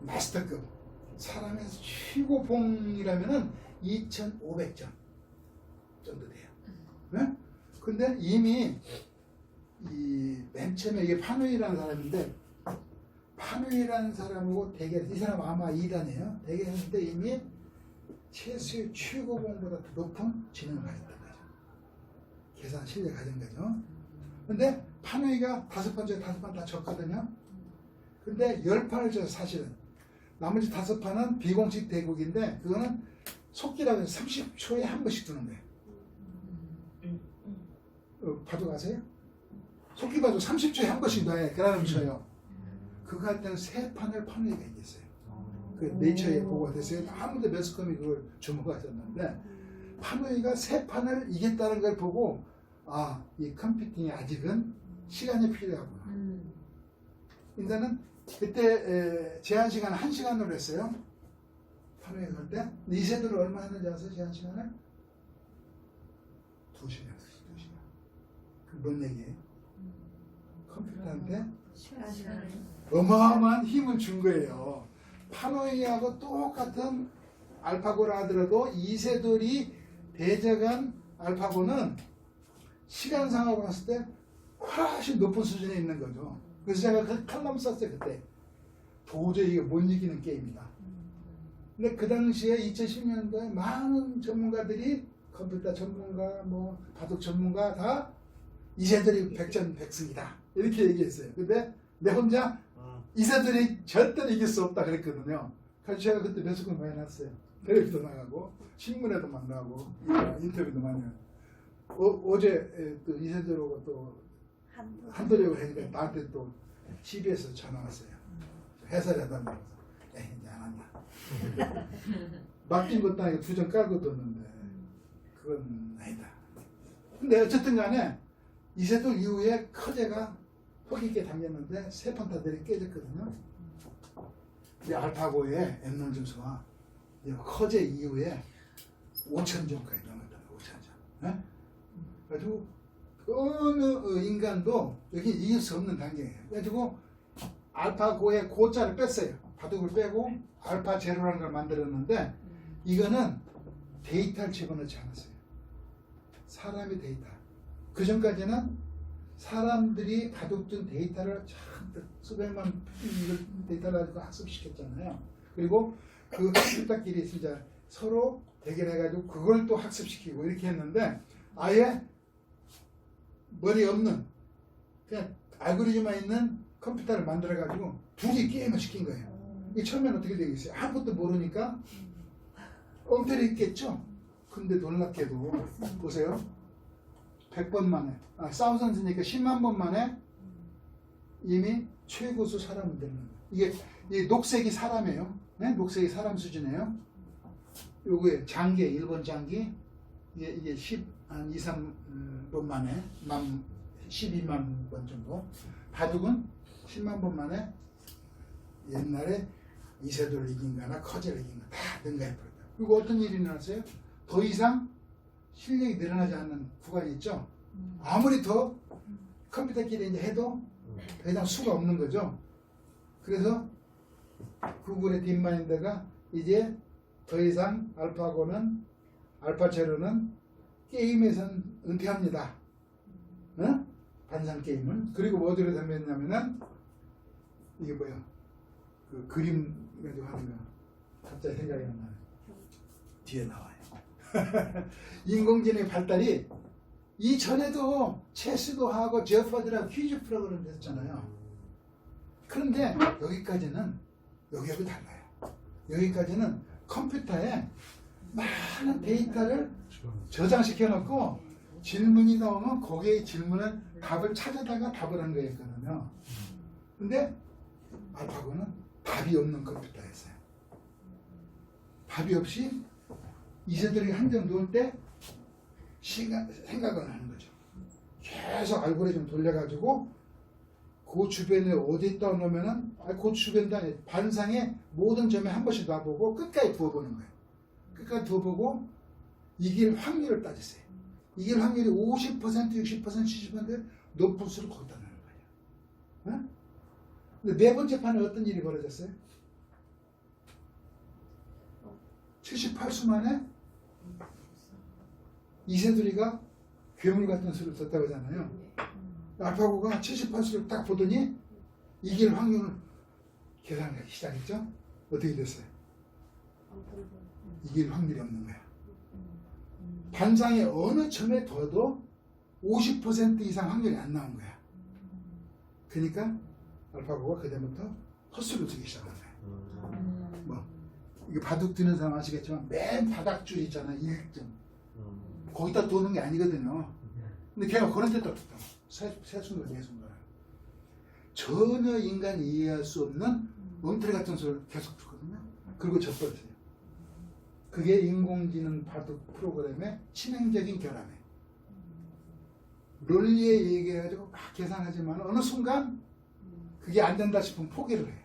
마스터급 사람에서 최고봉이라면은 2,500점 정도 돼요. 네? 근데 이미 맨 처음에 이게 파누이라는 사람인데, 파누이라는 사람하고 대결, 이 사람 아마 2단이에요. 대결했을 때 이미 최수의 최고봉보다 더 높은 지능을 가졌던 거죠. 계산 실력 가진 거죠. 근데 파누이가 5판 중에 5판 다 졌거든요. 근데 10판을 져서 사실은 나머지 5판은 비공식 대국인데, 그거는 속기라고 해서 30초에 한 번씩 두는 거예요. 바둑 아세요? 속기 바둑 30초에 한 번씩 놔야 그라름 쳐요. 그거 할 때는 3판을 파누이가 이겼어요. 그 네이처에 보고가 됐어요. 아무도 매스컴이 그걸 주목하셨는데, 파누이가 3판을 이겼다는 걸 보고, 아, 이 컴퓨팅이 아직은 시간이 필요하구나. 일단은 그때 제한 시간 1시간으로 했어요. 파누이가 할 때. 이세돌이 얼마 했는지 아세요? 제한 시간을? 2시간. 뭔 얘기예요? 컴퓨터한테 어마어마한 힘을 준 거예요. 파노이하고 똑같은 알파고라 하더라도 이세돌이 대적한 알파고는 시간상으로 봤을 때 훨씬 높은 수준에 있는 거죠. 그래서 제가 그 칼럼 썼어요. 그때 도저히 이거 못 이기는 게임이다. 근데 그 당시에 2010년도에 많은 전문가들이, 컴퓨터 전문가, 뭐 바둑 전문가 다 이세돌이 백전백승이다 이렇게 얘기했어요. 근데 내 혼자 이세돌이 절대로 이길 수 없다 그랬거든요. 그래서 제가 그때 매스컴 많이 났어요. 텔레비도 나가고 신문에도 막 나가고 인터뷰도 많이 하고. 어제 또 이세돌하고 또 한돌이하고 하니까 나한테 또 CBS 전화 왔어요. 해설하다면서 이제 안 한다. 맡긴 것도 아니고 2점 깔고 뒀는데 그건 아니다. 근데 어쨌든 간에 이세돌 이후에 커제가 폭 있게 당겼는데 3판 다 내리 깨졌거든요. 이 알파고의 엠넌 점수가 커제 이후에 5,000점까지 넘었다. 5,000점. 네? 그래가지고 어느 인간도 여기 이길 수 없는 단계예요. 그래가지고 알파고의 고자를 뺐어요. 바둑을 빼고 알파 제로라는 걸 만들었는데, 이거는 데이터를 집어넣지 않았어요. 사람의 데이터. 그 전까지는 사람들이 바둑둔 데이터를 잔뜩 수백만 데이터를 가지고 학습시켰잖아요. 그리고 그 컴퓨터끼리 진짜 서로 대결해가지고 그걸 또 학습시키고 이렇게 했는데, 아예 머리 없는 그냥 알고리즘만 있는 컴퓨터를 만들어가지고 둘이 게임을 시킨 거예요. 이게 처음에는 어떻게 되겠어요? 아무것도 모르니까 엉터리 있겠죠? 근데 놀랍게도 보세요. 100번 만에, 사우선스니까 10만 번 만에 이미 최고수 사람을 되는 거예요. 이게 녹색이 사람이에요. 네? 녹색이 사람 수준이에요. 요게 장기, 일본 장기, 이게 2, 3번 만에, 12만 번 정도. 바둑은 10만 번 만에 옛날에 이세돌을 이긴 거나 커제를 이긴 거 다 능가해버렸다. 그리고 어떤 일이 일어났어요? 더 이상 실력이 늘어나지 않는 구간이 있죠. 아무리 더 컴퓨터끼리 이제 해도 더 이상 수가 없는 거죠. 그래서 구글의 딥마인드가 이제 더 이상 알파고는, 알파제로는 게임에선 은퇴합니다. 어? 반상 게임은. 그리고 어디로 덤볐냐면은 이게 뭐야? 그 그림 가지고 하는 거. 갑자기 생각이 안 나요. 뒤에 나와요. 인공지능의 발달이 이전에도 체스도 하고 제어파드라고 퀴즈 프로그램 했잖아요. 그런데 여기까지는 여기하고 달라요. 여기까지는 컴퓨터에 많은 데이터를 저장시켜 놓고 질문이 나오면 거기에 질문을 답을 찾아다가 답을 한 거였거든요. 근데 알파고는 답이 없는 컴퓨터였어요. 답이 없이 이세돌이 한 점 놓을 때 생각을 하는 거죠. 계속 알고리즘 돌려가지고 그 주변에 어디 있다 놓으면은 그 주변도 아니 반상의 모든 점에 한 번씩 놔보고 끝까지 두어보는 거예요. 끝까지 두어보고 이길 확률을 따졌어요. 이길 확률이 50%, 60%, 70% 높을수록 거기다 넣는 거예요. 어? 근데 네 번째 판에 어떤 일이 벌어졌어요? 78수 만에 이세돌이가 괴물 같은 수를 썼다고 하잖아요. 알파고가 78수를 딱 보더니 이길 확률을 계산하기 시작했죠. 어떻게 됐어요? 이길 확률이 없는 거야. 반상의 어느 점에 둬도 50% 이상 확률이 안 나온 거야. 그러니까 알파고가 그다음부터 헛수를 쓰기 시작한 거야. 뭐 이게 바둑 두는 사람 아시겠지만 맨 바닥줄 있잖아. 1점. 거기다 도는 게 아니거든요. 근데 걔가 그런 데다 뒀다. 세 순간, 네 순간. 전혀 인간이 이해할 수 없는 엉터리 같은 소리를 계속 주거든요. 그리고 져버렸어요. 그게 인공지능 바둑 프로그램의 치명적인 결함이에요. 논리에 얘기해가지고 막 계산하지만 어느 순간 그게 안 된다 싶으면 포기를 해요.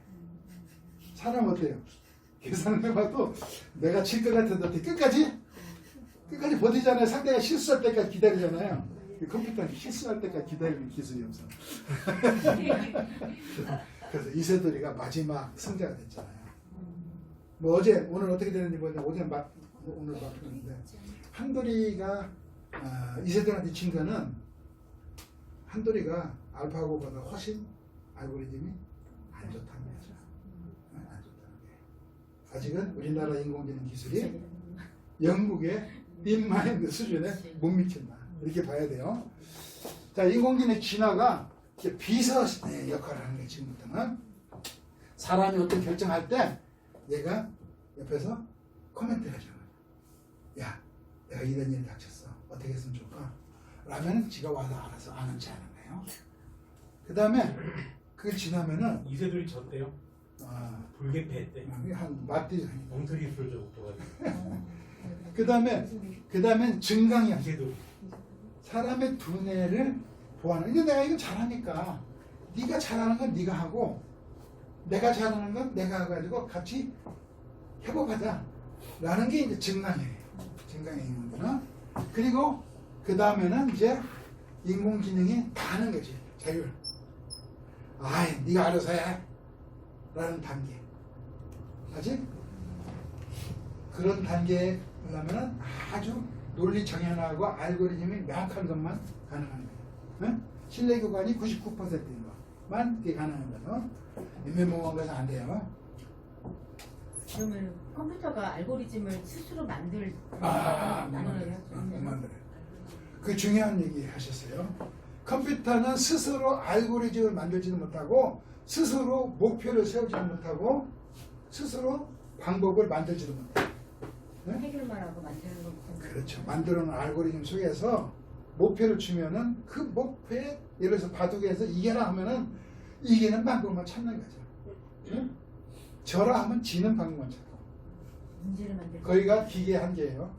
사람 어때요? 계산을 해봐도 내가 칠 것 같아도 끝까지 버티잖아요. 상대가 실수할 때까지 기다리잖아요. 컴퓨터는 실수할 때까지 기다리는 기술이 없어. 그래서 이세돌이가 마지막 승자가 됐잖아요. 뭐 오늘 어떻게 되는지 모르겠는데 오늘 봤는데 한돌이가 이세돌한테 진 거는 한돌이가 알파고보다 훨씬 알고리즘이 안 좋다는 거죠. 안 좋다는 게. 아직은 우리나라 인공지능 기술이 영국의 딥마인드 수준에 못 미친다. 이렇게 봐야 돼요. 자, 인공지능의 진화가 비서 역할을 하는 거예요. 지금부터는 사람이 어떤 결정할 때 얘가 옆에서 코멘트를 해줘요. 야, 내가 이런 일이 닥쳤어. 어떻게 했으면 좋을까? 라면 지가 와서 알아서 아는지 아는 거예요. 그 다음에 그걸 지나면은 이세돌이 졌대요. 불개패 했대. 한 맞대죠. 엉터리 소리 좀 웃겨가지고. 그 다음엔 증강이야. 이세돌이. 사람의 두뇌를 보완하는. 근데 내가 이거 잘하니까 네가 잘하는 건 네가 하고 내가 잘하는 건 내가 해가지고 같이 협업하자 라는 게 이제 증강이에요. 증강의 인공지능. 그리고 그 다음에는 이제 인공지능이 다 하는 거지. 자율. 아이 네가 알아서 해 라는 단계. 아직 그런 단계에 가려면 아주 논리 정연하고 알고리즘이 명확한 것만 가능한 거예요. 신뢰 교관이 99%인 것만 그게 가능한 거죠. 인면모호한 것은 안 돼요. 그러면 컴퓨터가 알고리즘을 스스로 만들어요? 만들어요. 그 중요한 얘기 하셨어요. 컴퓨터는 스스로 알고리즘을 만들지도 못하고 스스로 목표를 세우지도 못하고 스스로 방법을 만들지도 못해요. 네? 해결만 하고 만드는 거. 그렇죠. 만들어 놓은 알고리즘 속에서 목표를 주면은 그 목표에 예를 들어서 바둑에서 이겨라 하면은 이기는 방법만 찾는 거죠. 네? 져라 하면 지는 방법만 찾고. 문제를 만들고. 거기가 기계 한계예요.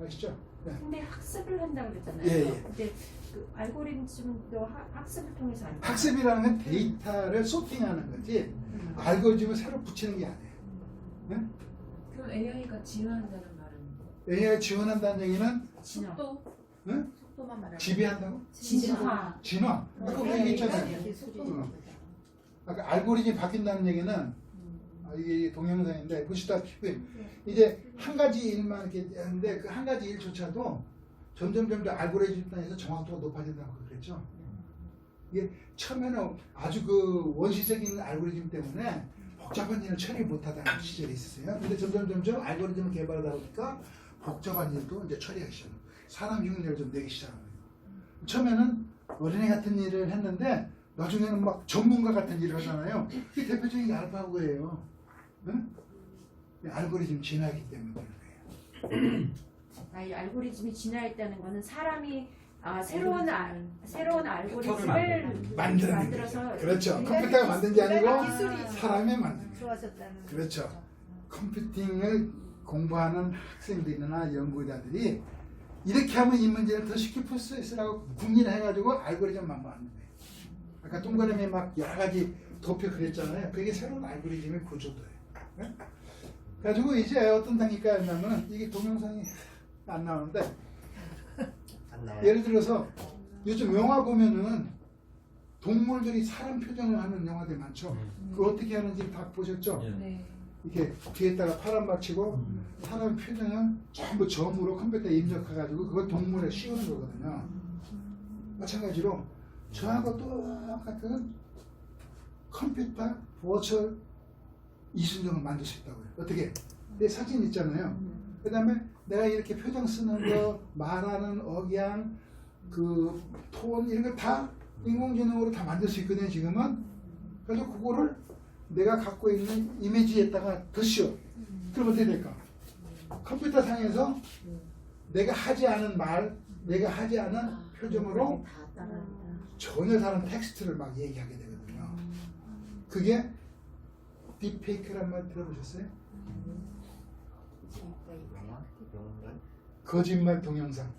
아시죠? 네. 근데 학습을 한다고 그랬잖아요. 예. 근데 그 알고리즘도 학습을 통해서 하는 거예요. 학습이라는 건 데이터를 소팅하는 거지 알고리즘을 새로 붙이는 게 아니에요. 네? 그럼 AI가 진화한다는 말은 AI 지원한다는 얘기는 속도? 네? 속도만 말하는 지배한다고? 진화. 진화. 아까 그 얘기 있잖아요. 아까 알고리즘이 바뀐다는 얘기는 이게 동영상인데 보시다시피 이제 한 가지 일만 이렇게 하는데 그 한 가지 일조차도 점점 알고리즘 단에서 정확도가 높아진다고 그랬죠. 이게 처음에는 아주 그 원시적인 알고리즘 때문에 복잡한 일을 처리 못하다는 시절이 있었어요. 근데 점점 알고리즘을 개발하다 보니까 복잡한 일도 이제 처리하기 시작해요. 사람 흉내를 좀 내기 시작합니다. 처음에는 어린애 같은 일을 했는데 나중에는 막 전문가 같은 일을 하잖아요. 그게 대표적인 게 알파고예요. 응? 알고리즘 진화하기 때문에 그런 거예요. 이 알고리즘이 진화했다는 거는 사람이 새로운 알고리즘을 만들어서 그렇죠. 컴퓨터가 만든 게 아니고 기술이 사람이 만든 거예요. 좋아졌다는 그렇죠. 컴퓨팅을 공부하는 학생들이나 연구자들이 이렇게 하면 이 문제를 더 쉽게 풀 수 있으라고 궁리해가지고 알고리즘만 만든 거예요. 아까 동그라미 막 여러 가지 도표 그랬잖아요. 그게 새로운 알고리즘의 구조도예요. 네? 가지고 이제 어떤 단계가 있냐면 이게 동영상이 안 나오는데 예를 들어서 요즘 영화 보면은 동물들이 사람 표정을 하는 영화들 많죠. 그거 어떻게 하는지 다 보셨죠? 네. 이렇게 뒤에다가 파란 맞추고 사람 표정은 전부 점으로 컴퓨터에 입력해가지고 그걸 동물에 씌우는 거거든요. 마찬가지로 저하고 똑같은 컴퓨터 버추얼 이순정을 만들 수 있다고요. 어떻게? 내 사진 있잖아요. 그 다음에 내가 이렇게 표정 쓰는 거, 말하는 억양, 그 톤 이런 거 다 인공지능으로 다 만들 수 있거든요. 지금은. 그래서 그거를 내가 갖고 있는 이미지에다가 넣으시오. 그럼 어떻게 될까? 컴퓨터 상에서 내가 하지 않은 말, 내가 하지 않은 표정으로 전혀 다른 텍스트를 막 얘기하게 되거든요. 그게 딥페이크란 말 들어보셨어요? 거짓말 동영상.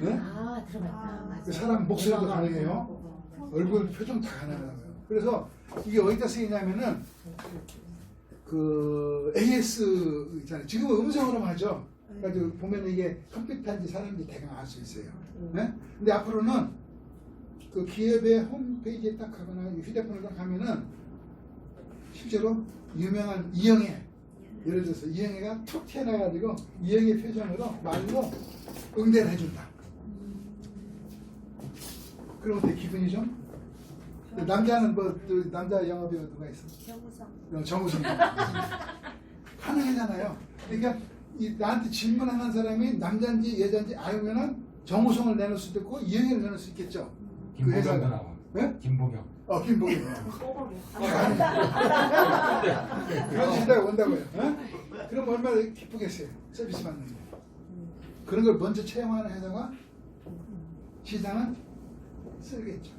네? 아, 들어봤다. 맞아. 그 사람 목소리도 가능해요. 얼굴 표정 다 가능해요. 그래서 이게 어디다 쓰이냐면은 그 AS 있잖아요. 지금은 음성으로 하죠. 그래가지고 보면 이게 컴퓨터인지 사람인지 대강 알 수 있어요. 네? 근데 앞으로는 그 기업의 홈페이지에 딱 가거나 휴대폰을 딱 하면은 실제로 유명한 이영애, 예를 들어서 이영애가 툭 튀어나와가지고 이영애 표정으로 말로 응대를 해준다. 그럼 어때? 기분이 좀? 남자는 뭐 남자 영화배우 누가 있어? 정우성. 가능하잖아요. 그러니까 나한테 질문하는 사람이 남자인지 여자인지 알면은 정우성을 내놓을 수도 있고 이영애를 내놓을 수 있겠죠. 김보경도 나와. 네? 김보경. 김보경. 그런 시대가 온다고요. 그럼 얼마나 기쁘겠어요. 서비스 받는 게. 그런 걸 먼저 채용하는 회사가 시장은 쓰겠죠.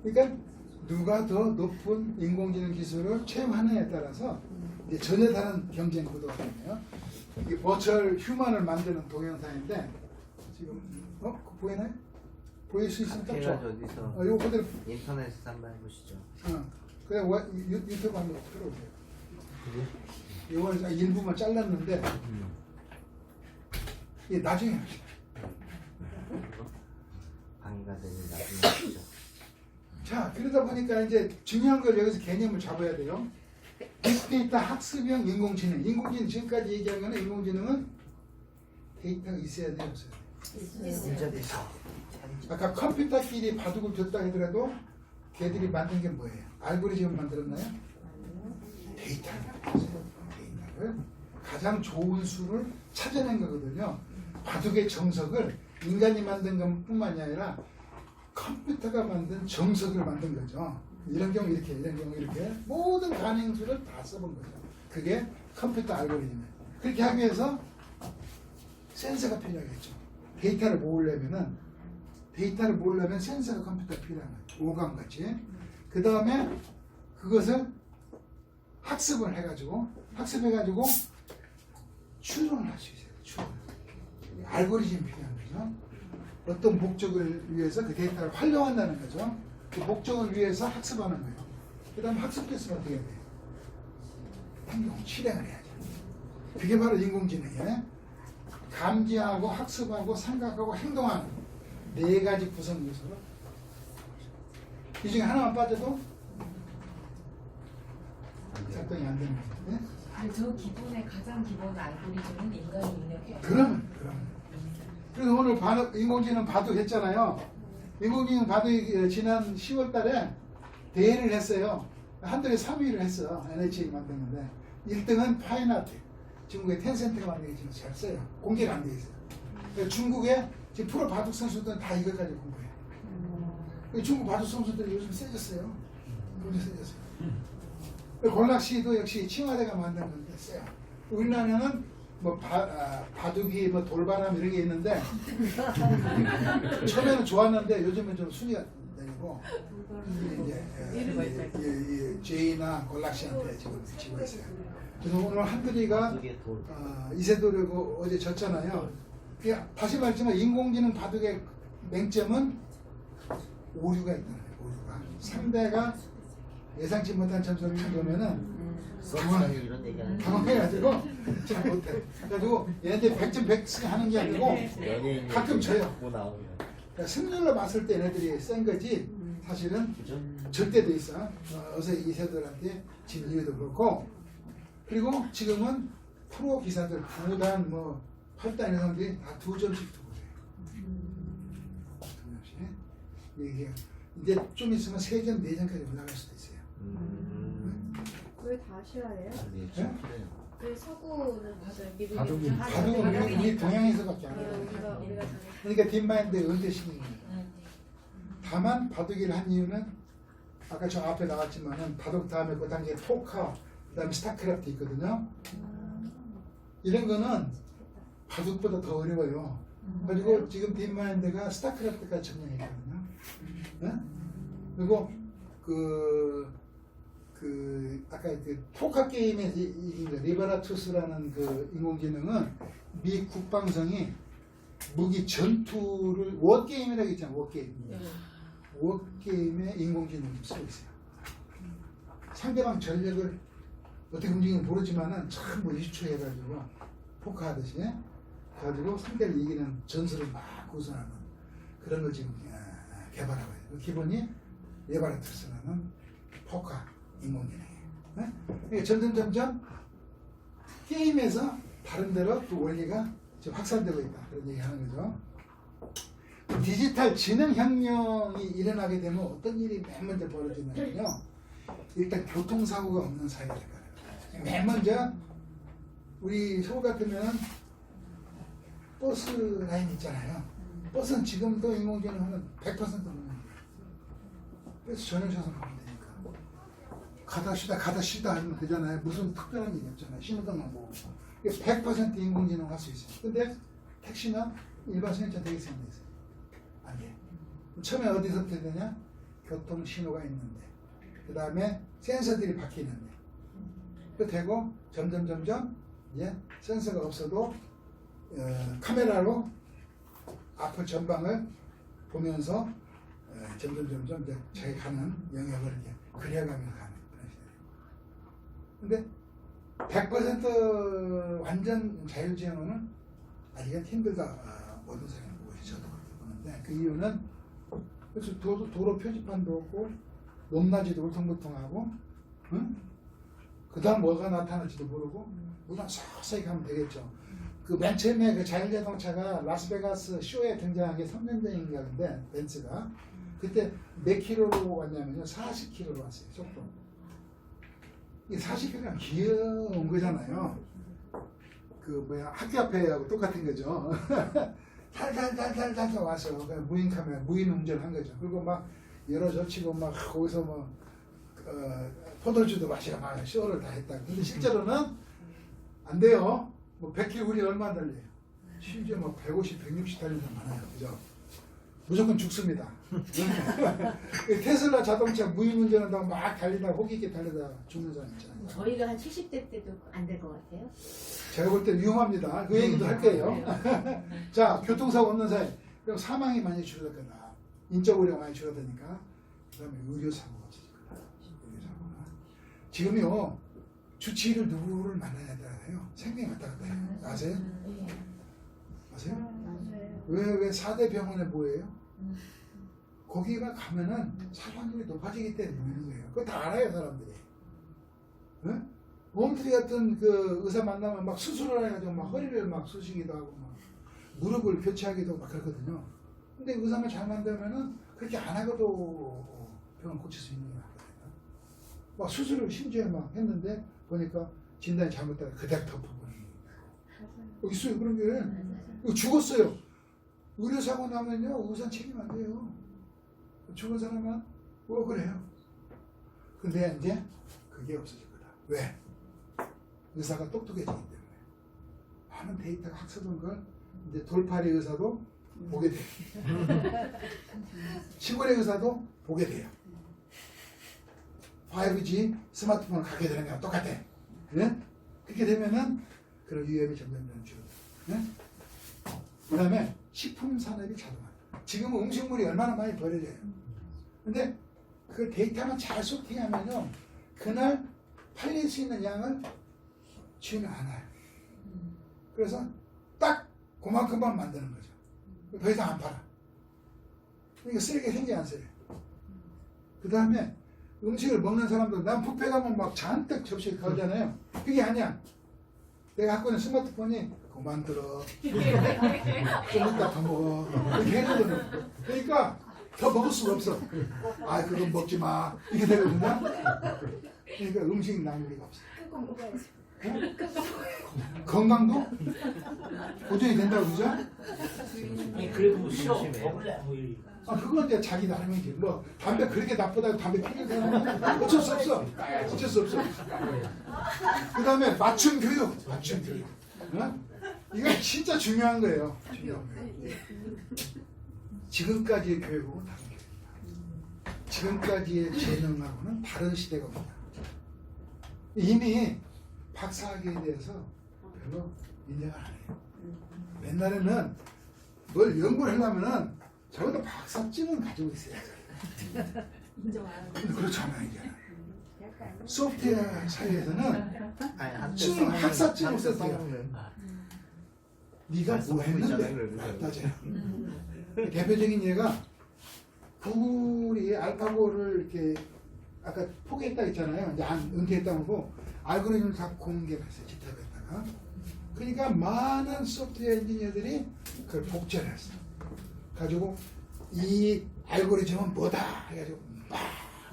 그러니까 누가 더 높은 인공지능 기술을 채용하느냐에 따라서 이제 전혀 다른 경쟁 구도가 되네요. 이게 버추얼 휴먼을 만드는 동영상인데 지금 그거 보이나요? 보일 수 있으면 딱 좋아. 어디서 이거 그대로 인터넷에서 한번 해보시죠. 그냥 유튜브 한번 틀어보세요. 이걸 일부만 잘랐는데 이게 나중에 합시다. 방해가 되는 나중에 하시죠. 자, 그러다 보니까 이제 중요한 걸 여기서 개념을 잡아야 돼요. 빅데이터 학습형 인공지능. 인공지능 지금까지 얘기한 거는 인공지능은 데이터가 있어야 돼요, 없어야 돼요? 아까 컴퓨터끼리 바둑을 뒀다 하더라도 걔들이 만든 게 뭐예요? 알고리즘을 만들었나요? 데이터를 가장 좋은 수를 찾아낸 거거든요. 바둑의 정석을 인간이 만든 것뿐만이 아니라 컴퓨터가 만든 정석을 만든 거죠. 이런 경우 이렇게, 이런 경우 이렇게 모든 가능수를 다 써본 거죠. 그게 컴퓨터 알고리즘이에요. 그렇게 하기 위해서 센서가 필요하겠죠. 데이터를 모으려면 센서가 컴퓨터가 필요한 거예요. 오감같이. 그 다음에 그것을 학습해가지고 추론을 할 수 있어요. 추론. 알고리즘이 필요한 거죠. 어떤 목적을 위해서 그 데이터를 활용한다는 거죠. 그 목적을 위해서 학습하는 거예요. 그 다음에 학습됐으면 어떻게 해야 돼요? 행동, 실행을 해야죠. 그게 바로 인공지능이에요. 감지하고 학습하고 생각하고 행동하는 네 가지 구성 요소로 이 중에 하나만 빠져도 작동이 안 되는 거죠. 네? 근데 저 기본의 가장 기본 알고리즘은 인간이 입력해요. 그럼. 그래서 오늘 인공지능 바둑 했잖아요. 인공지능 바둑이 지난 10월 달에 대회를 했어요. 한들에 3위를 했어. NHA 만드는데 1등은 파인아트. 중국의 텐센트가 만든 게 지금 잘 써요. 공개가 안 돼 있어요. 그러니까 중국의 지금 프로 바둑 선수들은 다 이것까지 공부해요. 그러니까 중국 바둑 선수들이 요즘 세졌어요. 요즘 세졌어요. 골락시도 역시 칭화대가 만든 건데 써요. 우리나라는 뭐 바둑이 뭐 돌바람 이런 게 있는데 처음에는 좋았는데 요즘은 좀 순위가 내리고 이제 제이나 골락시한테 지금 지고 있어요. 그래서 오늘 한두리가 이세돌이고 어제 졌잖아요. 다시 말하지만 인공지능 바둑의 맹점은 오류가 있다는 거예요. 오류가. 상대가 예상치 못한 점수를 쳐보면은 이런 얘기하는 당황해가지고 잘 못해. 그래가지고 얘네들 100점 100승 하는 게 아니고 가끔 져요. 나오면 그러니까 승률로 봤을 때 얘네들이 센 거지 사실은 그죠? 절대 돼 있어. 어서 이세들한테 진 이유도 그렇고, 그리고 지금은 프로 기사들 9단 뭐 8단 이런 사람들이 다 2점씩 두고 그래요. 2점씩. 이게 이제 좀 있으면 3점, 4점까지 올라갈 수도 있어요. 왜 다 싫어해요? 네, 좀 그래요. 왜 서구는 다들 미국이 바둑이- 바둑은 우리 동양에서밖에 안 우리가 해요. 우리가 잘 그러니까 딥마인드 은퇴식입니다. 다만 바둑이를 한 이유는 아까 저 앞에 나왔지만은 바둑 다음에 그 단계에 포커, 그 다음에 스타크래프트 있거든요. 이런 거는 바둑보다 더 어려워요. 그리고 지금 딥마인드가 스타크래프트까지 점령했거든요. 네? 그리고 아까 그 포커 게임에 이긴 거 리버라투스라는 그 인공지능은 미 국방성이 무기 전투를 워게임이라고 있잖아요. 워게임. 워게임에 인공지능을 좀 쓰고 있어요. 상대방 전력을 어떻게 움직이는지 모르지만은 전부 유추해가지고 포커 하듯이 가지고 상대를 이기는 전술을 막 구사하는 그런 걸 지금 개발하고 있어요. 그 기본이 리버라투스라는 포커 인공지능이에요. 네? 그러니까 점점 게임에서 다른 데로 그 원리가 지금 확산되고 있다. 그런 얘기 하는 거죠. 디지털 지능혁명이 일어나게 되면 어떤 일이 맨 먼저 벌어지냐면요. 일단 교통사고가 없는 사회가 될 거예요. 맨 먼저 우리 서울 같으면 버스 라인 있잖아요. 버스는 지금도 인공지능은 100% 넘는 거예요. 그래서 전용차선 가면 되니까. 가다 쉬다 하면 되잖아요. 무슨 특별한 일이 없잖아요. 신호등만 보고. 100% 인공지능 할 수 있어요. 근데 택시나 일반 승용차 되겠어요? 안 되겠어요? 안 돼. 처음에 어디서부터 되냐? 교통 신호가 있는데, 그 다음에 센서들이 바뀌는데, 그 되고 점점 이제 센서가 없어도 카메라로 앞을 전방을 보면서 점점 이제 자기 가는 영역을 이제 그려가면서 가는 그런 시대예요. 근데 100% 완전 자율주행은 아직은 힘들다. 모든 사람이 보고 있어요. 저도 그렇게 보는데 그 이유는 그래서 도로 표지판도 없고 높낮이도 울퉁불퉁하고, 응? 그 다음 뭐가 나타날지도 모르고 우선 서서히 가면 되겠죠. 그 맨 처음에 그 자율자동차가 라스베가스 쇼에 등장한 게 3년 전인가 근데 벤츠가 그때 몇 킬로로 왔냐면요 40킬로로 왔어요. 속도. 이 40킬로면 귀여운 거잖아요. 학교 앞에하고 똑같은 거죠. 탈탈탈탈탈 와서 무인 카메라, 무인 운전한 거죠. 그리고 막 여러 젖히고 막 거기서 뭐 포도주도 마시고 막 쇼를 다 했다. 근데 실제로는 안 돼요. 뭐 100km 우리 얼마 달려요? 심지어 뭐 150, 160 달리는 사람 많아요. 그죠? 무조건 죽습니다. 테슬라 자동차 무인 운전한다고 막 달리다가 호기 있게 달리다가 죽는 사람 있잖아요. 저희가 한 70대 때도 안 될 것 같아요. 제가 볼 때 위험합니다. 그 얘기도 할 거예요. 자, 교통사고 없는 사회. 그럼 사망이 많이 줄어들 거다. 인적 오류가 많이 줄어드니까. 그 다음에 의료사고가 없어질 거다. 의료사고가. 지금요, 주치의를 누구를 만나야 되나요? 생명이 왔다 갔다 해요. 아세요? 아세요? 맞아요. 왜 4대 병원에 뭐예요? 거기가 가면은 사망률이 높아지기 때문에 모이는 거예요. 그거 다 알아요, 사람들이. 응? 몬트리 같은 그 의사 만나면 막 수술을 해가지고 막 허리를 막 쑤시기도 하고 막 무릎을 교체하기도 막 그러거든요. 근데 의사만 잘 만들면은 그렇게 안 하고도 병을 고칠 수 있는 게 많거든요. 막 수술을 심지어 막 했는데 보니까 진단이 잘못되고 그대로 덮어버리는 거예요. 있어요, 그런 게. 죽었어요. 의료사고 나면요, 의사 책임 안 돼요. 죽은 사람은 뭐 그래요. 근데 이제 그게 없어질 거다. 왜? 의사가 똑똑해지기 때문에. 많은 데이터가 학습한 걸 이제 돌팔이 의사도 보게 돼요. 시골의 의사도 보게 돼요. 5G 스마트폰을 갖게 되는 거랑 똑같아. 네? 그렇게 되면은 그런 위험이 점점 줄어들어요. 네? 그 다음에 식품 산업이 자동화돼. 지금은 음식물이 얼마나 많이 버려져요. 근데 그 데이터만 잘 소팅하면요, 그날 팔릴 수 있는 양을 지우면 안 와요. 그래서 딱 그만큼만 만드는 거죠. 더 이상 안 팔아. 그러니까 쓰레기가 생기 안 쓰레. 그 다음에 음식을 먹는 사람들, 난 뷔페 가면 막 잔뜩 접시에 걸잖아요. 그게 아니야. 내가 갖고 있는 스마트폰이 그만 들어. 좀 이따 더 먹어. 이렇게 해주거든요. 그러니까 더 먹을 수가 없어. 아, 그건 먹지 마. 이게 되거든요. 그러니까 음식 낭비가 없어. 끊고 먹어야지. 건강도 보존이 된다고 그러죠? 아니 그래도 싫어. 먹을래. 뭐 이. 아, 그건 이제 자기 나름이지. 뭐, 담배 그렇게 나쁘다고 담배 피는 사람은 어쩔 수 없어. 어쩔 수 없어. 그 다음에 맞춤 교육. 맞춤 교육. 어? 이거 진짜 중요한 거예요. 중요한 거예요. 지금까지의 교육하고는 다른 교육이다. 지금까지의 재능하고는 다른 시대가 옵니다. 이미 박사학위에 대해서 별로 인정을 안 해요. 옛날에는 뭘 연구를 하려면은 적어도 박사증은 가지고 있어야죠. 인정 안 하는 근데 그렇지 않아요, 이제. 약간 소프트웨어 사이에서는 아니 한때 지금 학사증을 썼어요. 써먹는 네가 뭐 했는데? 따져요. 대표적인 예가 구글이 알파고를 이렇게 아까 포기했다 했잖아요. 이제 은퇴했다고 알고리즘을 다 공개를 했어요. 집합에다가. 그러니까 많은 소프트웨어 엔지니어들이 그걸 복제를 했어요. 가지고 이 알고리즘은 뭐다 해가지고 막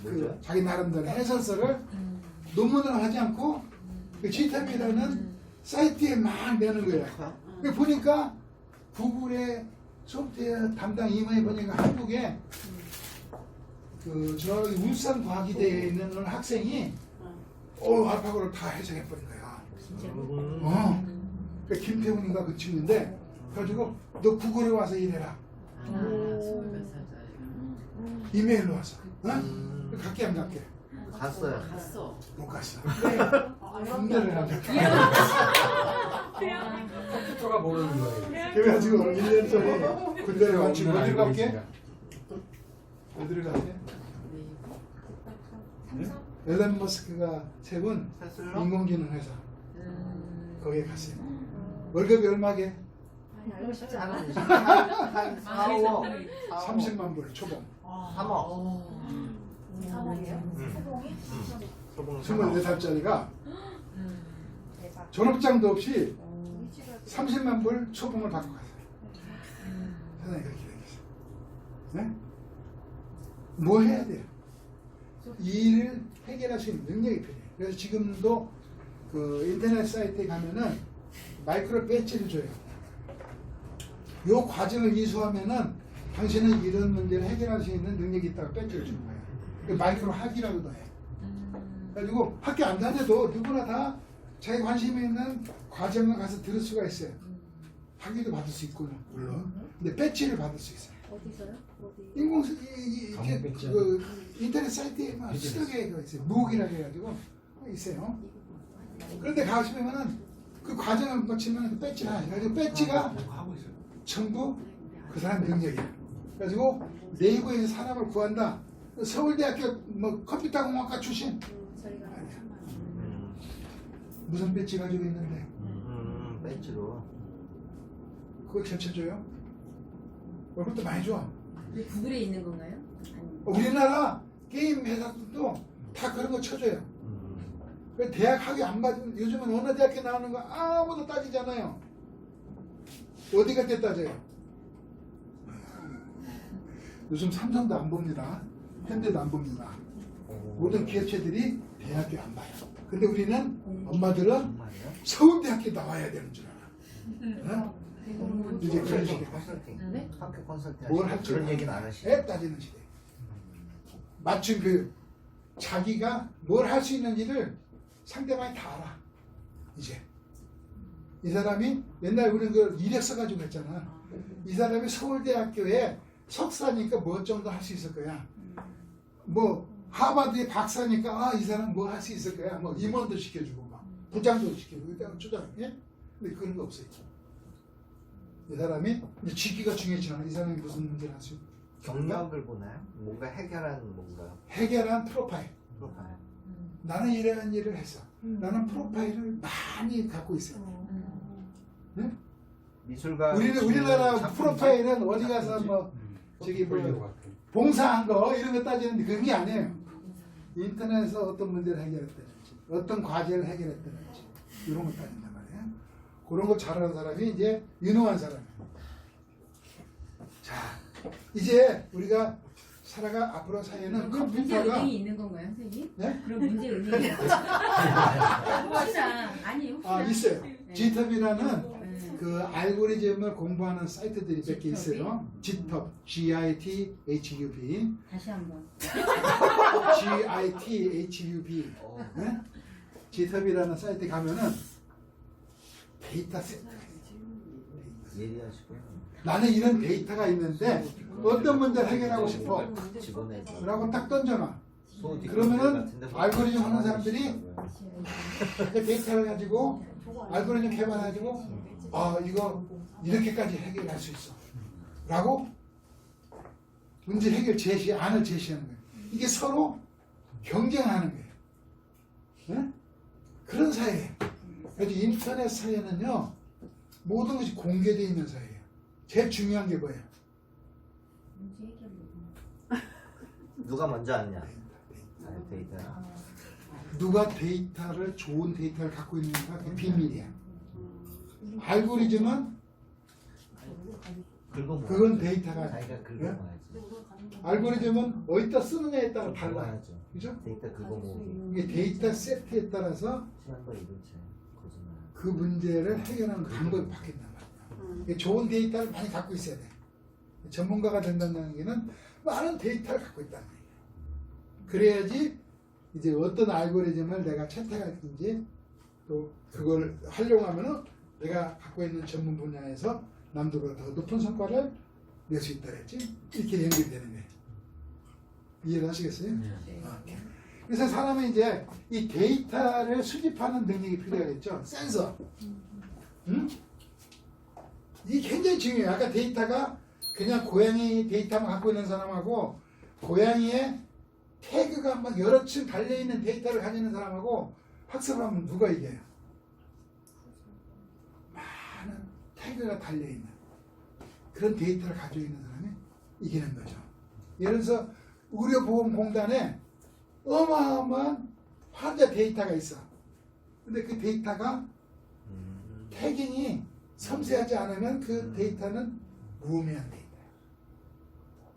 그 자기 나름대로 해설서를 논문을 하지 않고 그 GitHub이라는 사이트에 막 내는 거예요. 보니까 구글의 소프트웨어 담당 임원이 보니까 한국에 그 저기 울산과기대에 있는 학생이 알파고를 다 해석해버린 거야. 그 김태훈인가 그 친구인데 그래가지고 너 구글에 와서 일해라. 20몇 살짜리. 이메일로 와서. 갈게 안 갈게? 갔어요. 갔어. 못 갔어. 군대를 가자. 컴퓨터가 모르는 거예요. 그래가지고 1년 전에 군대를 마치고 어디로 갈게? 어디로 갈게? 삼성? 앨런 머스크가 세운 테슬라? 인공지능 회사 거기에 갔어요. 월급이 얼마게? 아니 알고 싶지 않아. 4억 30만 불 초봉. 3억 사봉이에요? 응. 사봉이? 소봉 24살짜리가 대박. 졸업장도 없이 위치가 30만 불 초봉을 받고 갔어요. 세상에 그렇게 되겠어요. 네? 뭐 해야 돼요? 이 일을 해결할 수 있는 능력이 필요해요. 그래서 지금도 그 인터넷 사이트에 가면은 마이크로 배지를 줘요. 요 과정을 이수하면은 당신은 이런 문제를 해결할 수 있는 능력이 있다고 배지를 주는 거예요. 그 마이크로 학위라고도 해요. 그래가지고 학교 안 다녀도 누구나 다 자기 관심이 있는 과정을 가서 들을 수가 있어요. 학위도 받을 수 있고요, 물론. 근데 배지를 받을 수 있어요. 어디서요? 어디? 인공수 이게 그 인터넷 사이트에 막 수백 개가 있어요. 무기라고 해가지고 있어요. 그런데 가시면은 그 과정을 거치면 그 배지를 하죠. 그래서 배지가 전부 그 사람 능력이야. 그래가지고 네이버에서 사람을 구한다. 서울대학교 뭐 컴퓨터공학과 출신 저희가 무슨 배지 가지고 있는데 배지로 그걸 제쳐줘요? 월급도 많이 줘. 왜 구글에 있는 건가요? 우리나라 게임 회사들도 다 그런 거 쳐줘요. 그 대학 학위 안 받으면 요즘은 어느 대학교 나오는 거 아무도 따지잖아요. 어디 갈 때 따져요? 요즘 삼성도 안 봅니다. 현대도 안 봅니다. 모든 기업체들이 대학교 안 봐요. 근데 우리는 엄마들은 정말요? 서울대학교 나와야 되는 줄 알아. 어? 이제 그런 시대. 컨설팅 네? 학교 컨설팅 뭘 하시고 할지 그런 얘기는 안 하시죠? 애 따지는 시대. 맞춤 교육. 자기가 뭘 할 수 있는지를 상대방이 다 알아. 이제 이 사람이 옛날 우리 그 이력서 가지고 했잖아. 이 사람이 서울대학교에 석사니까 뭐 정도 할 수 있을 거야. 뭐 하버드의 박사니까 이 사람 뭐 할 수 있을 거야. 뭐 임원도 시켜주고 막 부장도 시켜주고 일단 주장. 예? 근데 그런 거 없어요. 이 사람이 이제 직위가 중요하지만 이 사람이 무슨 문제를 할 수 있고 경력을 보나요? 뭔가 해결하는 뭔가요? 해결한 프로파일. 프로파일. 나는 이러한 일을 했어. 나는 프로파일을 많이 갖고 있어요. 네? 미술가 우리나라 작품 프로파일은 어디 가서 뭐 저기 포트폴리오 뭐 같은. 봉사한 거 이런 거 따지는데 그런 게 아니에요. 인터넷에서 어떤 문제를 해결했다든지 어떤 과제를 해결했다든지 이런 거 따진단 말이에요. 그런 거 잘하는 사람이 이제 유능한 사람이에요. 자, 이제 우리가 살아가 앞으로 사회는 그럼 문제 컴퓨터가 은행이 있는 건가요, 선생님? 네? 그럼 문제 은행이 혹시나 아니 혹시나 있어요. 네. GTUB이라는 네. 그 알고리즘을 공부하는 사이트들이 몇 개 있어요. GitHub, GITHUB, 다시 한번 GITHUB. 네? GitHub이라는 사이트에 가면은 데이터 세트가 있어요. 예리하시고요. 나는 이런 데이터가 있는데 어떤 문제를 해결하고 싶어? 집어내죠. 라고 딱 던져놔. 소디 그러면은 같은 데서 알고리즘 하는 사람들이 잘하시더라고요. 그 데이터를 가지고 알고리즘 개발해가지고 이거 이렇게까지 해결할 수 있어 라고 문제 해결 안을 제시하는 거예요. 이게 서로 경쟁하는 거예요. 네? 그런 사회예요. 그래서 인터넷 사회는요 모든 것이 공개되어 있는 사회예요. 제일 중요한 게 뭐예요? 문제 해결 누가 먼저 왔냐? 데이터. 누가 데이터를 좋은 데이터를 갖고 있는가 그게 비밀이야. 알고리즘은 긁어모아야죠. 그건 데이터가 자기가 긁어모아야지. 알고리즘은 어디다 쓰느냐에 따라 달라요. 긁어모아야죠. 그죠? 데이터 긁어모으기. 이게 데이터 세트에 따라서 시한거 이분체 거짓말. 그 문제를 해결하는 방법이 바뀐단 말이야. 이게 좋은 데이터를 많이 갖고 있어야 돼. 전문가가 된다는 얘기는 많은 데이터를 갖고 있다는 얘기야. 그래야지 이제 어떤 알고리즘을 내가 채택할지 또 그걸 활용하면은 내가 갖고 있는 전문 분야에서 남들보다 더 높은 성과를 낼 수 있다 그랬지? 이렇게 연결되는 거예요. 이해를 하시겠어요? 그래서 사람은 이제 이 데이터를 수집하는 능력이 필요하겠죠. 센서. 응? 이게 굉장히 중요해요. 아까 데이터가 그냥 고양이 데이터만 갖고 있는 사람하고 고양이의 태그가 막 여러 층 달려있는 데이터를 가지는 사람하고 학습하면 누가 이겨요? 많은 태그가 달려있는 그런 데이터를 가지고 있는 사람이 이기는 거죠. 예를 들어서 의료보험공단에 어마어마한 환자 데이터가 있어. 근데 그 데이터가 태깅이 섬세하지 않으면 그 데이터는 무의미한 데이터예요.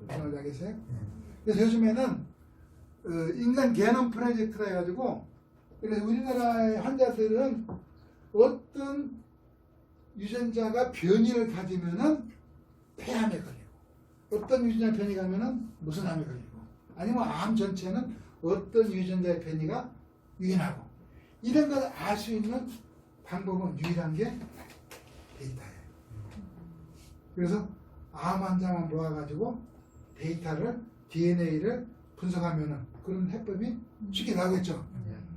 무슨 말인지 알겠어요? 그래서 요즘에는 인간 개념 프로젝트라 해가지고 그래서 우리나라의 환자들은 어떤 유전자가 변이를 가지면은 폐암에 걸리고 어떤 유전자 변이 가면은 무슨 암에 걸리고 아니면 암 전체는 어떤 유전자의 변이가 유인하고 이런 걸 알 수 있는 방법은 유일한 게 데이터예요. 그래서 암 환자만 모아가지고 데이터를 DNA를 분석하면은 그런 해법이 쉽게 나오겠죠.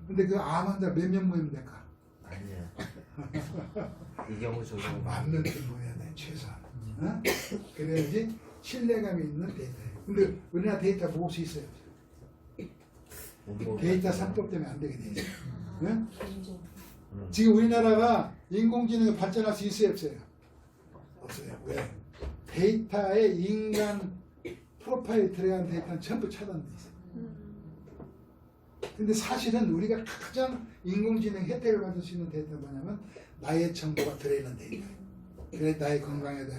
근데 그 암 환자 몇 명 모이면 될까? 아니에요. 이 경우 저 한 경우. 만 명쯤 모여야 돼 최소한. 어? 그래야지 신뢰감이 있는 데이터예요. 근데 우리나라 데이터 모을 수 있어요. 데이터 상법 때문에 안 되게 돼 있어요. 네? 지금 우리나라가 인공지능이 발전할 수 있어요, 없어요? 없어요. 왜? 데이터에 인간 프로파일이 들어간 데이터는 전부 차단돼 있어요. 근데 사실은 우리가 가장 인공지능 혜택을 받을 수 있는 데이터가 뭐냐면 나의 정보가 들어있는 데이터예요. 그래 나의 건강에도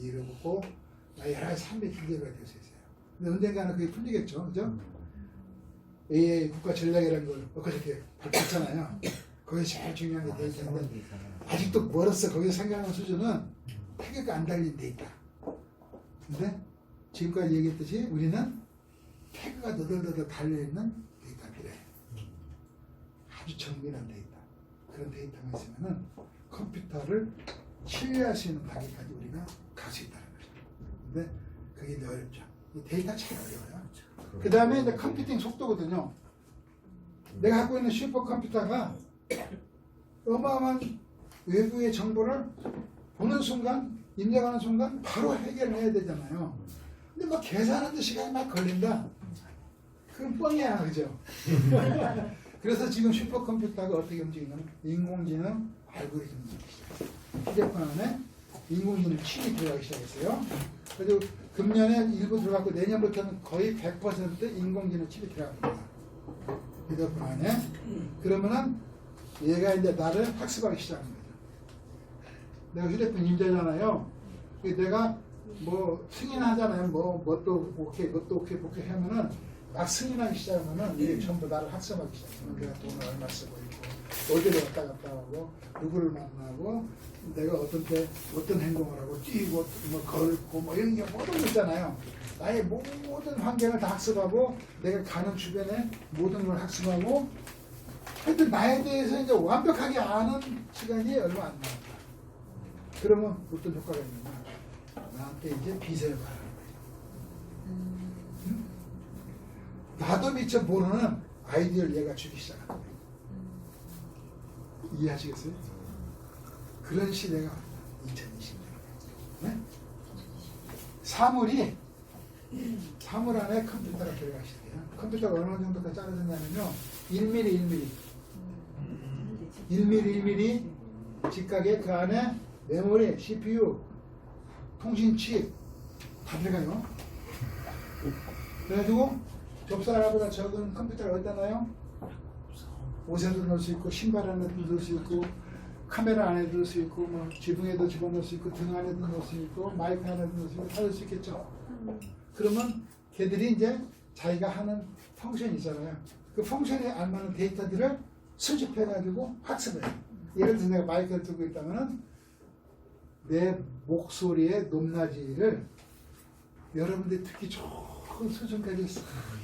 이르고 나의 여러 가지 삶의 기계가 될 수 있어요. 근데 언젠가는 그게 풀리겠죠. 그죠? AI 국가 전략이라는 걸 엊그저께 발표했잖아요. 거기 제일 중요한 게 데이터인데 아직도 멀었어. 거기서 생각하는 수준은 태그가 안 달린 데이터. 근데 지금까지 얘기했듯이 우리는 태그가 너덜너덜 달려있는 데이터가 필요해요. 아주 정밀한 데이터. 그런 데이터가 있으면은 컴퓨터를 신뢰할 수 있는 단계까지 우리가 갈 수 있다는 거죠. 근데 그게 이제 어렵죠. 이 데이터 참 어려워요. 그 다음에 이제 컴퓨팅 속도거든요. 내가 갖고 있는 슈퍼컴퓨터가 어마어마한 외부의 정보를 보는 순간, 입력하는 순간 바로 해결해야 되잖아요. 근데 뭐 계산하는데 시간이 막 걸린다. 그건 뻥이야, 그죠? 그래서 지금 슈퍼컴퓨터가 어떻게 움직이냐면 인공지능 알고리즘 휴대폰 안에 인공지능 칩이 들어가기 시작했어요. 그래서 금년에 일부 들어갔고 내년부터는 거의 100% 인공지능 칩이 들어갑니다. 휴대폰 안에. 그러면은 얘가 이제 나를 학습하기 시작합니다. 내가 휴대폰 임자잖아요. 내가 뭐 승인하잖아요. 뭣도 오케이, 그것도 오케이, 오케이 하면은 막 승인하기 시작하면은 이게 전부 나를 학습하기 시작해요. 내가 돈을 얼마 쓰고 있고, 어디를 왔다 갔다 하고, 누구를 만나고, 내가 어떤 때 어떤 행동을 하고, 뛰고, 뭐 걸고, 뭐 이런 게 모든 거 있잖아요. 나의 모든 환경을 다 학습하고, 내가 가는 주변에 모든 걸 학습하고, 하여튼 나에 대해서 이제 완벽하게 아는 시간이 얼마 안 남았다. 그러면 어떤 효과가 있느냐? 나한테 이제 빚을 받는 거예요. 응? 나도 미처 모르는 아이디어를 얘가 주기 시작하는 거예요. 이해하시겠어요? 그런 시대가 2020년. 네? 사물 안에 컴퓨터가 들어갈 시대예요. 컴퓨터가 어느 정도까지 작아졌냐면요. 1mm, 1mm 직각에 그 안에 메모리, CPU, 통신칩 다 들어가요. 그래가지고 접사 하나보다 적은 컴퓨터를 어디다 놔요? 옷에도 넣을 수 있고, 신발 안에도 넣을 수 있고, 카메라 안에도 넣을 수 있고, 뭐 지붕에도 집어넣을 수 있고, 등 안에도 넣을 수 있고, 마이크 안에도 넣을 수 있고, 다 넣을 수 있겠죠. 그러면 걔들이 이제 자기가 하는 펑션이 있잖아요. 그 펑션에 알맞는 데이터들을 수집해가지고 학습해요. 예를 들어서 내가 마이크를 들고 있다면은 내 목소리의 높낮이를 여러분들이 듣기 좋은 수준까지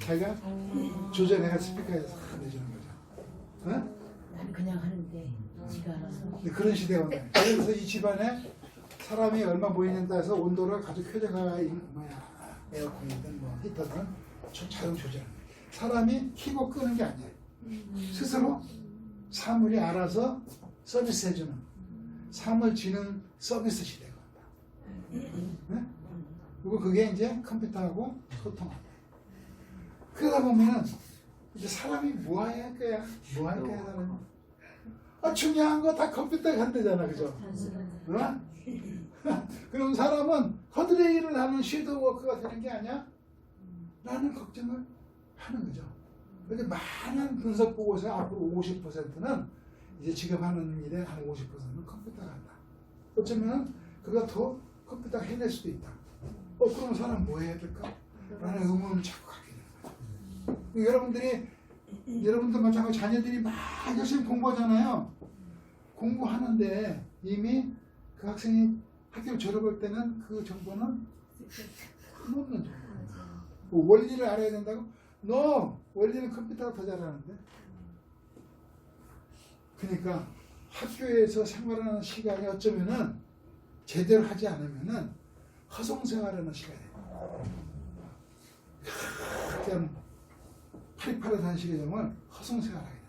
자기가 조절해가 스피커에서 내주는 거죠. 어? 나는 그냥 하는데 지가 알아서. 그런 시대가 온다. 그래서 이 집안에 사람이 얼마 모이냐에 따라서 온도를 가지고 켜져가 에어컨이든 뭐 히터든 자동 조절하는 거예요. 사람이 켜고 끄는 게 아니에요. 스스로 사물이 알아서 서비스해주는 사물지능 서비스 시대가 온다. 네? 그리고 그게 이제 컴퓨터하고 소통하는 거예요. 그러다 보면은 이제 사람이 뭐 할 거야? 뭐 할 거야, 사람이? 중요한 거 다 컴퓨터가 한대잖아, 그죠? 어? 그럼 사람은 허드레 일을 하는 섀도우워크가 되는 게 아니야? 라는 걱정을 하는 거죠. 그런데 많은 분석 보고서 앞으로 50%는 이제 지금 하는 일의 한 50%는 컴퓨터가 한다. 어쩌면 그거 더 컴퓨터가 해낼 수도 있다. 그럼 사람 뭐 해야 될까? 라는 의문을 자꾸 갖게 되는 거예요. 여러분들 마찬가지로 자녀들이 막 열심히 공부하잖아요. 공부하는데 이미 그 학생이 학교 졸업할 때는 그 정보는 없는 정보. 뭐 원리를 알아야 된다고? 원리는 컴퓨터가 더 잘하는데. 그러니까 학교에서 생활하는 시간이 어쩌면은 제대로 하지 않으면은 허송생활하는 시간이에요. 그냥 파리파리한 시간을 허송생활하게 된다.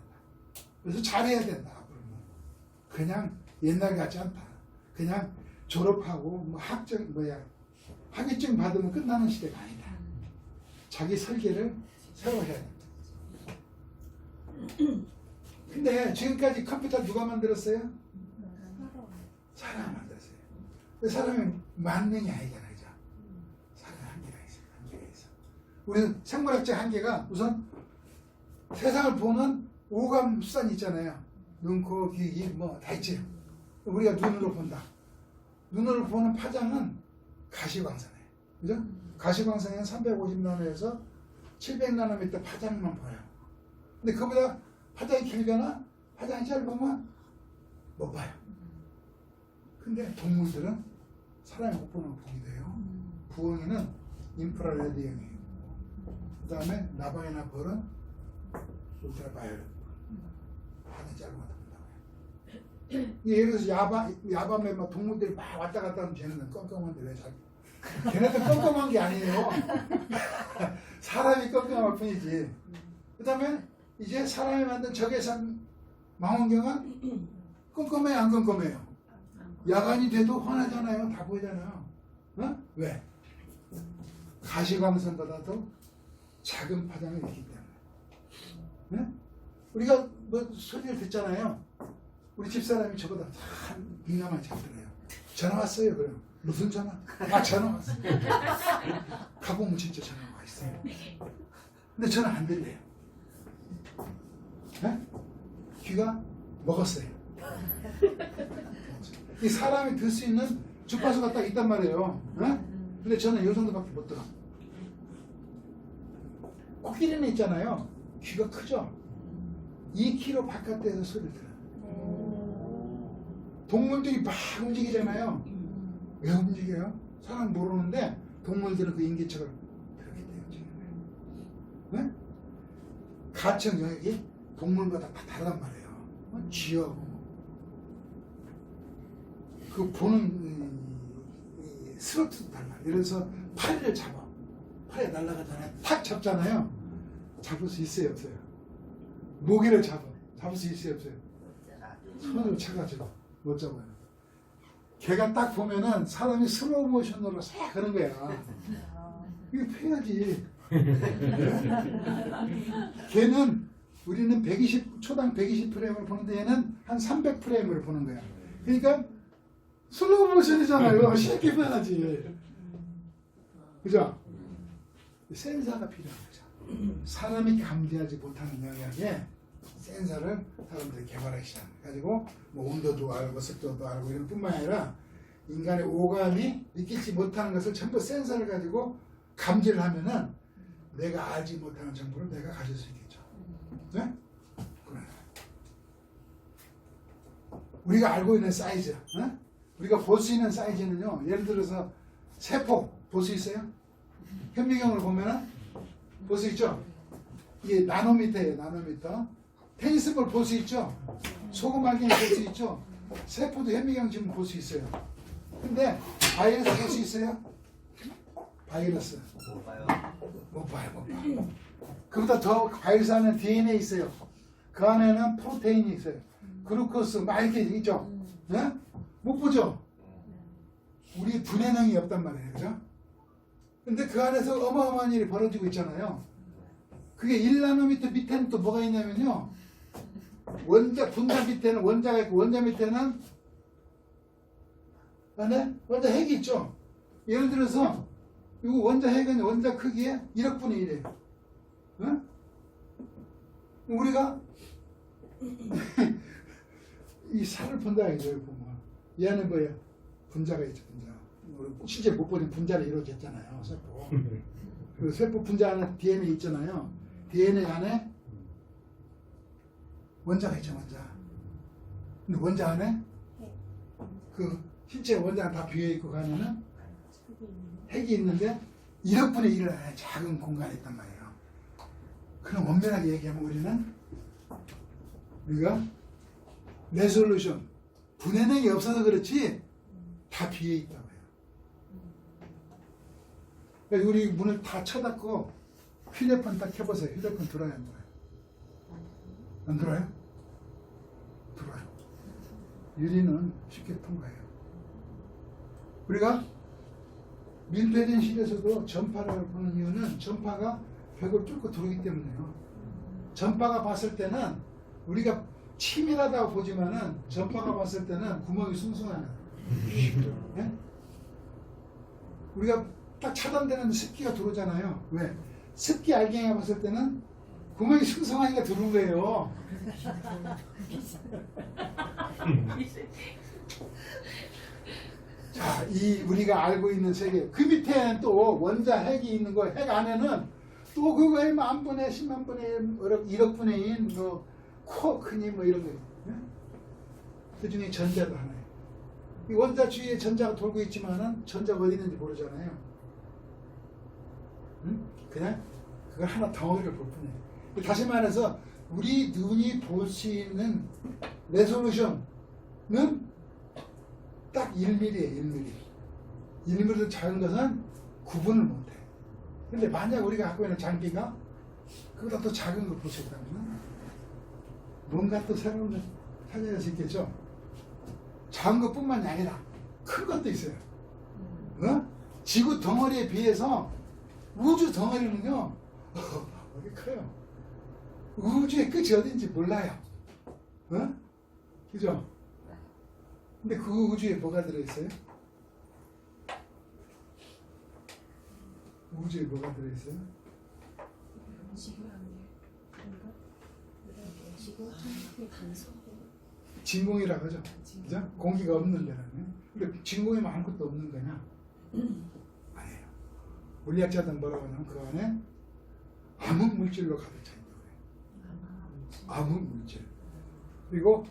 그래서 잘해야 된다. 앞으로는. 그냥 옛날 같지 않다. 그냥 졸업하고 뭐 학위증 받으면 끝나는 시대가 아니다. 자기 설계를 새로 해야 된다. 근데 지금까지 컴퓨터 누가 만들었어요? 사람이 만들었어요. 그 사람이 만능이 아니잖아요. 그죠? 사람이 한계가 있어. 우리는 생물학적 한계가 우선 세상을 보는 오감 수단이 있잖아요. 눈, 코, 귀, 입 뭐 다 있지. 우리가 눈으로 본다. 눈으로 보는 파장은 가시광선이에요. 그죠? 가시광선은 350나노에서 700나노미터 파장만 보여요. 근데 그보다 파장이 길거나 파장이 짧으면 못 봐요. 근데 동물들은 사람이 못 보는 걸 보기도 해요. 부엉이는 인프라레드 영역이고, 그 다음에 나방이나 벌은 울트라바이올렛, 파장이 짧은 거 본다고요. 예를 들어서 야밤에 막 동물들이 막 왔다 갔다 하면 쟤네는 껌껌한데 왜 잘? 걔네들 껌껌한 게 아니에요. 사람이 껌껌할 뿐이지. 그 다음에 이제 사람이 만든 적외선 망원경은 껌껌해요, 안 껌껌해요? 야간이 돼도 환하잖아요. 다 보이잖아요. 어? 왜? 가시광선보다도 작은 파장이 있기 때문에. 네? 우리가 뭐 소리를 듣잖아요. 우리 집사람이 저보다 다 민감하게 잘 들어요. 전화 왔어요, 그럼. 무슨 전화? 아, 전화 왔어. 가보면 진짜 전화가 와 있어요. 근데 전화 안 들려요. 네? 귀가 먹었어요. 이 사람이 들 수 있는 주파수가 딱 있단 말이에요. 네? 근데 저는 요 정도밖에 못 들어. 코끼리는 있잖아요. 귀가 크죠? 2km 바깥에서 소리를 들어요. 동물들이 막 움직이잖아요. 왜 움직여요? 사람 모르는데 동물들은 그 인기척을 그렇게 돼요. 지금. 네? 가청 영역이 동물마다 다 다르단 말이에요. 쥐하고 그 보는 스로트도 달라. 예를 들어서 파리를 잡아. 파리가 날아가잖아요. 탁 잡잖아요. 잡을 수 있어요, 없어요? 모기를 잡을 수 있어요, 없어요? 손으로 차가지고 못 잡아요. 걔가 딱 보면은 사람이 슬로우 모션으로 싹 하는 거야. 이게 패야지. 걔는 우리는 120 초당 120프레임을 보는데 얘는 한 300프레임을 보는 거야. 그러니까 슬로우 모션이잖아요. 쉽게 봐야지. 그죠? 센서가 필요한 거죠. 사람이 감지하지 못하는 영역에 센서를 사람들이 개발하기 시작해가지고 뭐 온도도 알고 습도도 알고 이런 뿐만 아니라 인간의 오감이 느끼지 못하는 것을 전부 센서를 가지고 감지를 하면은 내가 알지 못하는 정보를 내가 가질 수 있겠죠. 네? 그래. 우리가 알고 있는 사이즈, 네? 우리가 볼 수 있는 사이즈는요. 예를 들어서 세포 볼 수 있어요? 현미경을 보면은 볼 수 있죠? 이게 나노미터예요, 나노미터. 테니스볼 볼 수 있죠? 소금 알갱이 볼 수 있죠? 세포도 현미경 지금 볼 수 있어요. 근데 바이러스 볼 수 있어요? 바이러스 못 봐요. 못 봐요. 그보다 더 바이러스 안에 DNA 있어요. 그 안에는 프로테인이 있어요. 글루코스 막 이렇게 있죠? 네? 못 보죠? 우리 분해능이 없단 말이에요. 그죠? 근데 그 안에서 어마어마한 일이 벌어지고 있잖아요. 그게 1나노미터 밑에는 또 뭐가 있냐면요. 분자 밑에는 원자가 있고, 원자 밑에는 안에 원자 핵이 있죠. 예를 들어서 이거 원자 핵은 원자 크기의 1억분의 1이에요. 응? 우리가 이 살을 본다 이거예요. 보면 이 안에 뭐예요? 분자가 있죠. 분자. 실제 못 보는 분자로 이루어졌잖아요. 세포. 그 세포 분자 안에 DNA 있잖아요. DNA 안에 원자가 있죠. 원자. 근데 원자 안에 그 실제 원자가 다 비어있고 그 안에는 핵이 있는데 1억분의 1을 안에 작은 공간에 있단 말이에요. 그럼 엄밀하게 얘기하면 우리가 레솔루션 분해능이 없어서 그렇지 다 비어있다고 해요. 그래서 우리 문을 다 쳐닫고 휴대폰 딱 켜보세요. 휴대폰 들어요, 안 들어요? 안 들어요? 들어요. 유리는 쉽게 통과해요. 우리가 밀폐된 실에서도 전파를 보는 이유는 전파가 벽을 뚫고 들어오기 때문에요. 전파가 봤을 때는 우리가 치밀하다고 보지만은 전파가 봤을 때는 구멍이 숭숭하네. 네? 우리가 딱 차단되는 습기가 들어오잖아요. 왜? 습기 알갱이가 봤을 때는 구멍이 숭숭하니까 들어온 거예요. 자, 이 우리가 알고 있는 세계 그 밑에는 또 원자 핵이 있는 거, 핵 안에는 또 그거에 만분의 10만 분의 1억 분의 1 뭐 쿼크니 뭐 이런 거. 그 중에 전자도 하나예요. 이 원자 주위에 전자가 돌고 있지만은 전자가 어디 있는지 모르잖아요. 응? 그냥 그걸 하나 덩어리를 볼 뿐이에요. 다시 말해서 우리 눈이 볼 수 있는 레솔루션은 딱 1mm예요. 1mm. 1mm도 작은 것은 구분을 못해. 근데 만약 우리가 갖고 있는 장비가 그보다 더 작은 걸 볼 수 있다면 뭔가 또 새로운 걸 찾아낼 수 있겠죠. 작은 것뿐만이 아니라 큰 것도 있어요. 어? 지구 덩어리에 비해서 우주 덩어리는요 어디 커요. 우주의 끝이 어딘지 몰라요. 어? 그죠? 근데 그 우주에 뭐가 들어있어요? 우주에 뭐가 들어있어요? 진공이라고 하죠. 그죠? 공기가 없는 데라네. 근데 진공이면 아무것도 없는 거냐? 아니에요. 물리학자들은 뭐라고 하냐면 그 안에 암흑 물질로 가득 차 있다고 해요. 암흑 물질. 그리고